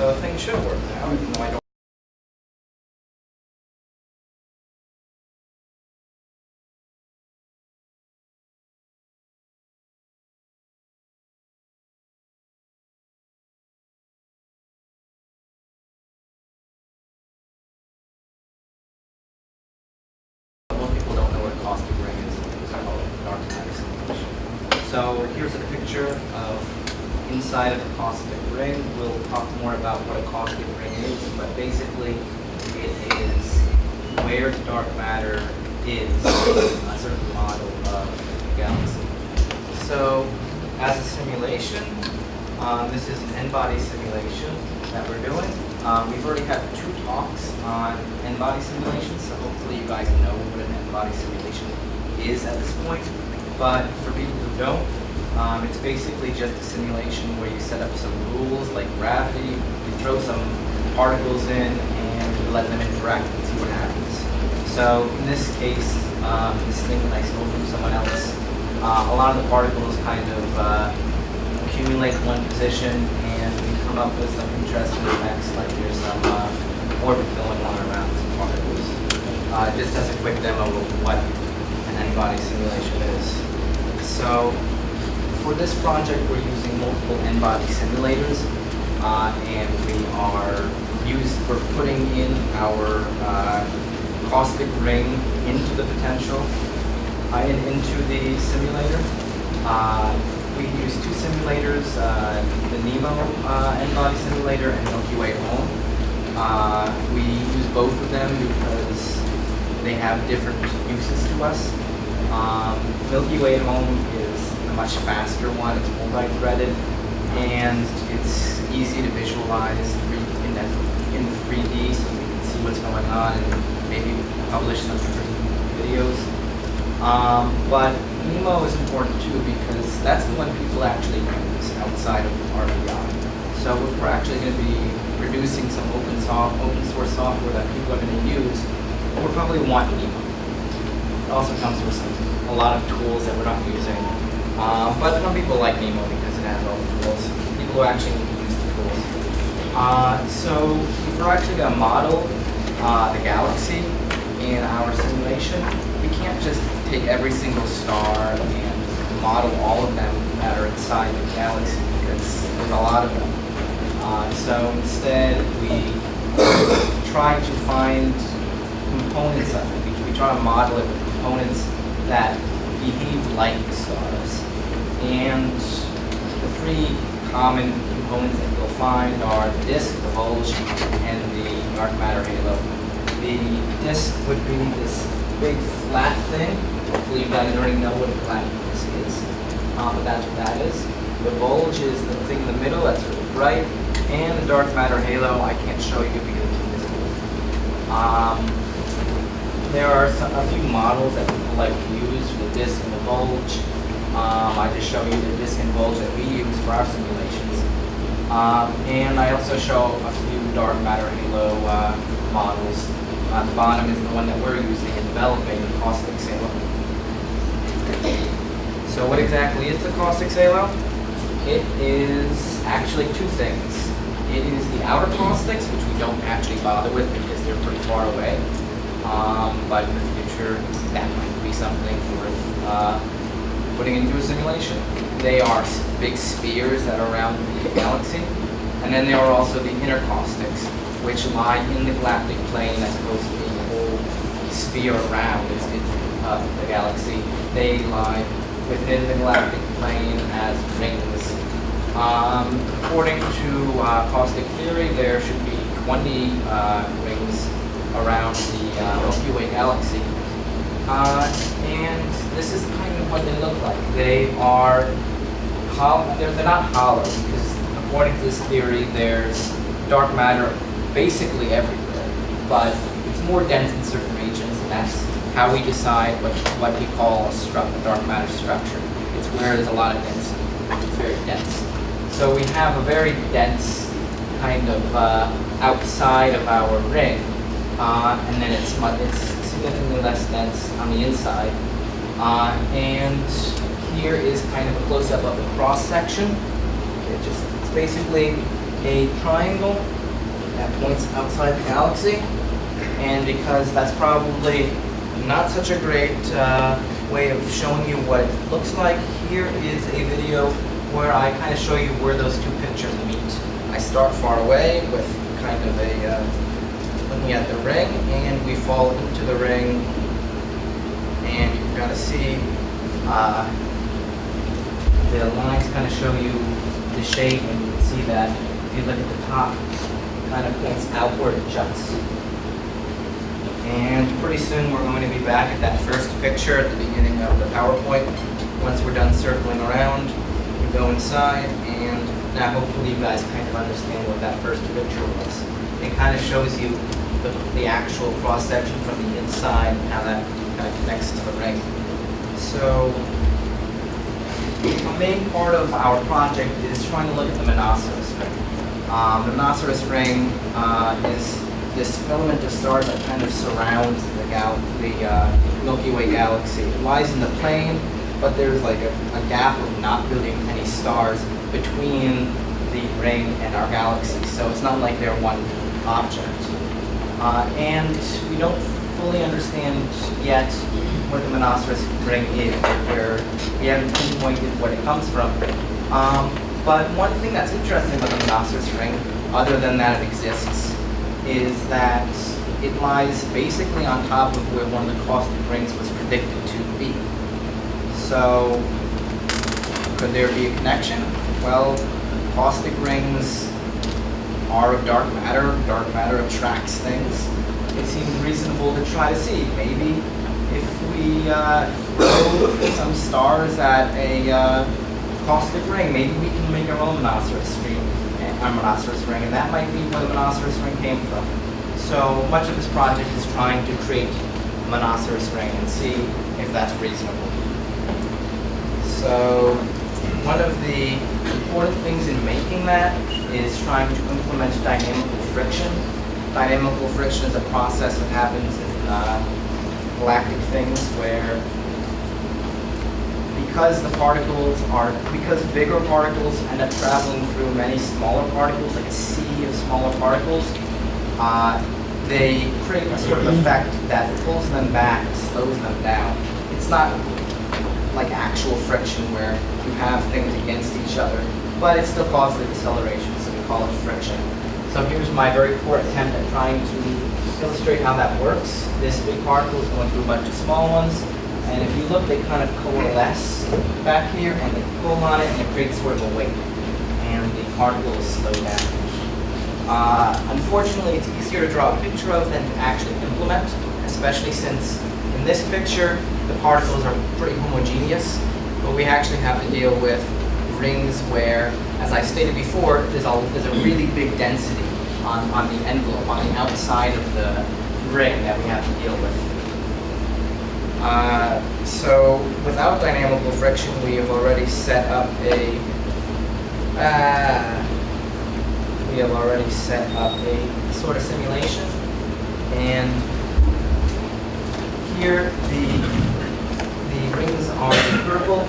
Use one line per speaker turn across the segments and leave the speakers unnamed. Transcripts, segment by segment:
So things should work now, even though I don't. Most people don't know what a caustic ring is. It's called dark matter simulation. So here's a picture of inside of a caustic ring. We'll talk more about what a caustic ring is, but basically it is where the dark matter is a certain model of the galaxy. So as a simulation, this is an n-body simulation that we're doing. We've already had 2 talks on n-body simulations, so hopefully you guys know what an n-body simulation is at this point. But for people who don't, it's basically just a simulation where you set up some rules like gravity, you throw some particles in, and you let them interact and see what happens. So in this case, this thing that I stole from someone else, a lot of the particles kind of accumulate in one position, and we come up with some interesting effects, like there's some orbit going on around some particles. Just as a quick demo of what an n-body simulation is. So for this project, we're using multiple n-body simulators, and we're putting in our caustic ring into the potential, into the simulator. We use 2 simulators, the NEMO n-body simulator and Milky Way Home. We use both of them because they have different uses to us. Milky Way Home is a much faster one. It's multi-threaded, and it's easy to visualize in 3D, so we can see what's going on and maybe publish some videos. But NEMO is important too because that's the one people actually use outside of RBI. So if we're actually going to be producing some open source software that people are going to use, we'll probably want NEMO. It also comes with a lot of tools that we're not using. But some people like NEMO because it has all the tools. People who actually use the tools. So if we're actually going to model the galaxy in our simulation, we can't just take every single star and model all of them that are inside the galaxy because there's a lot of them. So instead, we try to find components of it. We try to model it with components that behave like stars. And the 3 common components that you'll find are the disk, the bulge, and the dark matter halo. The disk would be this big flat thing. Hopefully you guys already know what a flat disk is, but that's what that is. The bulge is the thing in the middle that's really bright, and the dark matter halo I can't show you because it's invisible. There are a few models that people like to use for the disk and the bulge. I just show you the disk and bulge that we use for our simulations. And I also show a few dark matter halo models. At the bottom is the one that we're using in developing the caustic halo. So what exactly is the caustic halo? It is actually 2 things. It is the outer caustics, which we don't actually bother with because they're pretty far away. But in the future, that might be something worth putting into a simulation. They are big spheres that are around the galaxy. And then there are also the inner caustics, which lie in the galactic plane as opposed to being a whole sphere around the galaxy. They lie within the galactic plane as rings. According to caustic theory, there should be 20 rings around the Milky Way galaxy. And this is kind of what they look like. They are hollow. They're not hollow because according to this theory, there's dark matter basically everywhere, but it's more dense in certain regions, and that's how we decide what we call a dark matter structure. It's where there's a lot of density. It's very dense. So we have a very dense kind of outside of our ring, and then it's significantly less dense on the inside. And here is kind of a close-up of the cross section. It's basically a triangle that points outside the galaxy, and because that's probably not such a great way of showing you what it looks like, here is a video where I kind of show you where those two pictures meet. I start far away with kind of a looking at the ring, and we fall into the ring, and you can kind of see the lines kind of show you the shape, and you can see that if you look at the top, it kind of points outward, it juts. And pretty soon we're going to be back at that first picture at the beginning of the PowerPoint. Once we're done circling around, we go inside, and now hopefully you guys kind of understand what that first picture was. It kind of shows you the actual cross-section from the inside and how that kind of connects to the ring. So a main part of our project is trying to look at the monoceros ring. The monoceros ring is this filament of stars that kind of surrounds the Milky Way galaxy. It lies in the plane, but there's like a gap of not really any stars between the ring and our galaxy. So it's not like they're one object. And we don't fully understand yet what the monoceros ring is, where we haven't pinpointed what it comes from. But one thing that's interesting about the monoceros ring, other than that it exists, is that it lies basically on top of where one of the caustic rings was predicted to be. So, could there be a connection? Well, caustic rings are of dark matter. Dark matter attracts things. It seems reasonable to try to see. Maybe if we throw some stars at a caustic ring, maybe we can make our own monoceros ring, and that might be where the monoceros ring came from. So much of this project is trying to create a monoceros ring and see if that's reasonable. So one of the important things in making that is trying to implement dynamical friction. Dynamical friction is a process that happens in galactic things where because bigger particles end up traveling through many smaller particles, like a sea of smaller particles, they create a sort of effect that pulls them back, slows them down. It's not like actual friction where you have things against each other, but it still causes the deceleration, so we call it friction. So here's my very poor attempt at trying to illustrate how that works. This big particle is going through a bunch of small ones, and if you look, they kind of coalesce back here, and they pull on it, and it creates sort of a weight, and the particle is slowed down. Unfortunately, it's easier to draw a picture of than to actually implement, especially since in this picture, the particles are pretty homogeneous, but we actually have to deal with rings where, as I stated before, there's a really big density on the envelope, on the outside of the ring that we have to deal with. So without dynamical friction, we have already set up a sort of simulation, and here the rings are in purple,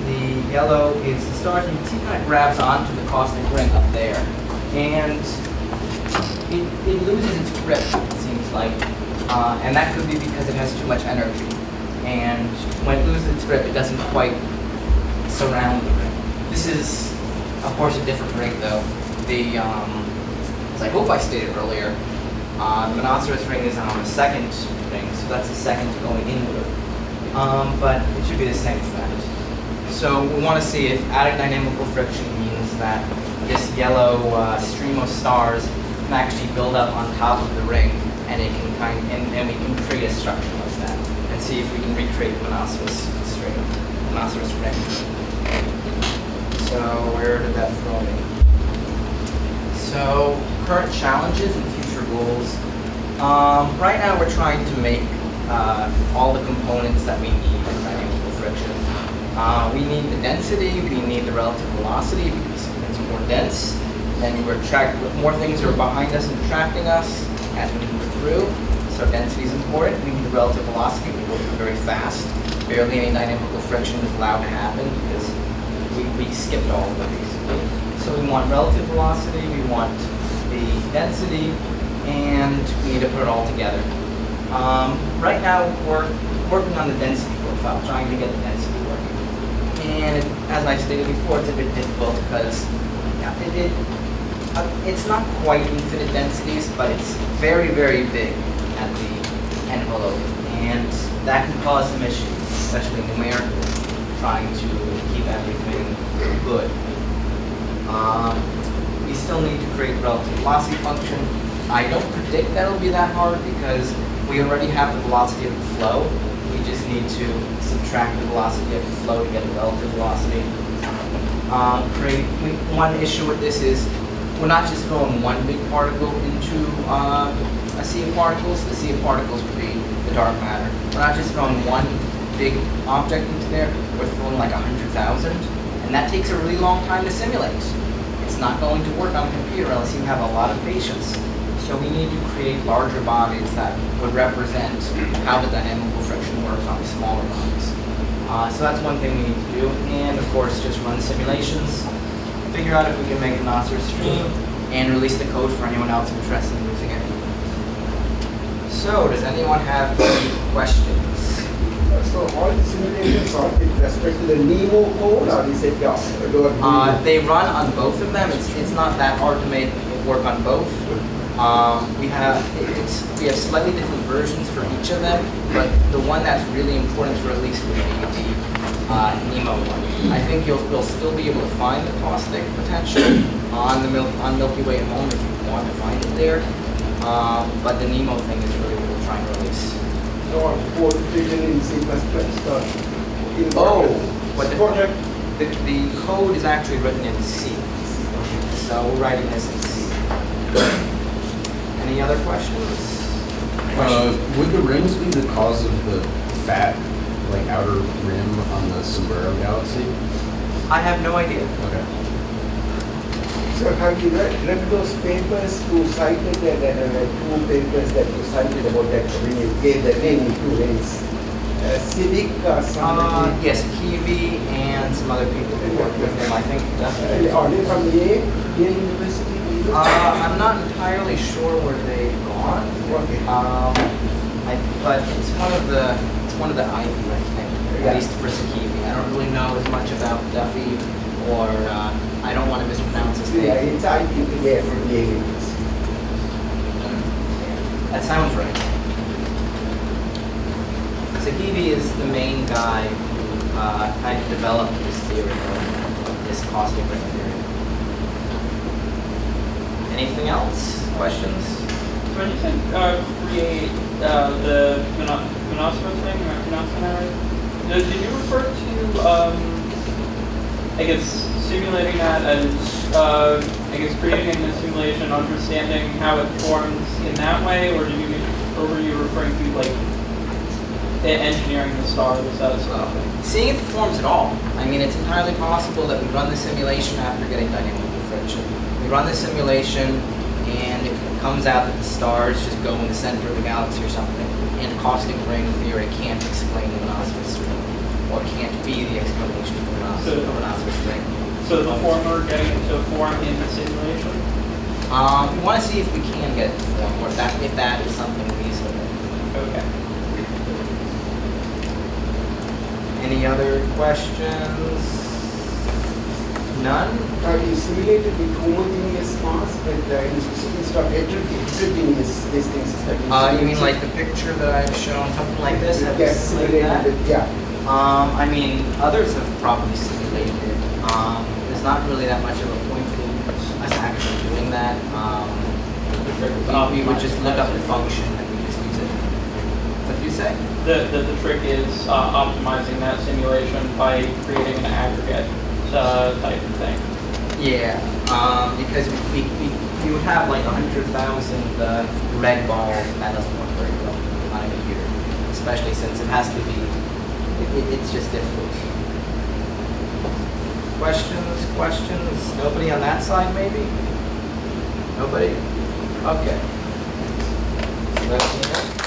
the yellow is the stars, and you can see it kind of grabs onto the caustic ring up there, and it loses its grip, it seems like, and that could be because it has too much energy. And when it loses its grip, it doesn't quite surround the ring. This is, of course, a different ring, though. As I hope I stated earlier, the monoceros ring is on the second ring, so that's the second going inward. But it should be the same effect. So we want to see if added dynamical friction means that this yellow stream of stars can actually build up on top of the ring, and it can and we can create a structure like that, and see if we can recreate the monoceros ring. So where did that throw me? So current challenges and future goals. Right now we're trying to make all the components that we need for dynamical friction. We need the density, we need the relative velocity because it's more dense, and more things are behind us and attracting us as we move through. So density is important. We need the relative velocity. We go through very fast. Barely any dynamical friction is allowed to happen because we skipped all of it basically. So we want relative velocity, we want the density, and we need to put it all together. Right now, we're working on the density profile, trying to get the density working. And as I stated before, it's a bit difficult because it's not quite infinite densities, but it's very, very big at the envelope. And that can cause some issues, especially numerically, trying to keep everything good. We still need to create relative velocity function. I don't predict that it'll be that hard because we already have the velocity of the flow. We just need to subtract the velocity of the flow to get the relative velocity. One issue with this is we're not just throwing one big particle into a sea of particles. The sea of particles would be the dark matter. We're not just throwing one big object into there. We're throwing like 100,000, and that takes a really long time to simulate. It's not going to work on a computer unless you have a lot of patience. So we need to create larger bodies that would represent how the dynamical friction works on smaller bodies. So that's one thing we need to do. And of course, just run simulations, figure out if we can make an oscillator stream, and release the code for anyone else interested in using it. So, does anyone have any questions?
So all the simulations are with respect to the NEMO code, or is it
they run on both of them. It's not that hard to make it work on both. We have slightly different versions for each of them, but the one that's really important to release would be the NEMO one. I think you'll still be able to find the caustic potential on Milky Way at home if you want to find it there. But the NEMO thing is really what we're trying to release.
or code written in C++.
The code is actually written in C. So we're writing this in C. Any other questions?
Would the rings be the cause of the fat, like outer rim on the Sombrero Galaxy?
I have no idea.
Okay.
So have you read those papers you cited, two papers that you cited about that when you gave the name two rings? Civic or something?
Yes, Kiwi and some other people who work with him, I think. Definitely.
Are they from Yale University?
I'm not entirely sure where they've gone.
Okay.
But it's one of the Ivy, I think,
Yeah.
at least for Kiwi. I don't really know as much about Duffy, or I don't want to mispronounce his name.
Yeah, it's I think they're from Yale University.
That sounds right. Sahibi is the main guy who kind of developed this theory, this caustic ring theory. Anything else? Questions?
When you said create the monoceros thing, or monoceros, did you refer to, I guess, simulating that as, I guess, creating the simulation, understanding how it forms in that way, or were you referring to like engineering the star themselves?
Seeing if it forms at all. I mean, it's entirely possible that we run the simulation after getting dynamical friction. We run the simulation, and it comes out that the stars just go in the center of the galaxy or something, and caustic ring theory can't explain the monoceros string, or can't be the explanation for the monoceros string.
So the former getting it to form in the simulation?
We want to see if we can get it to form, or if that is something reasonable.
Okay.
Any other questions? None?
Have you simulated with homogeneous mass, but instead of heterogeneous these things?
You mean like the picture that I've shown, something like this? Have you
Yes,
simulated that?
simulated, yeah.
I mean, others have probably simulated it. There's not really that much of a point to us actually doing that. We would just look up the function and we just use it. What did you say?
The trick is optimizing that simulation by creating an aggregate type of thing.
Yeah, because we would have like 100,000 red balls, and that doesn't work very well on a computer, especially since it has to be, it's just difficult. Questions? Nobody on that side, maybe? Nobody? Okay. So that's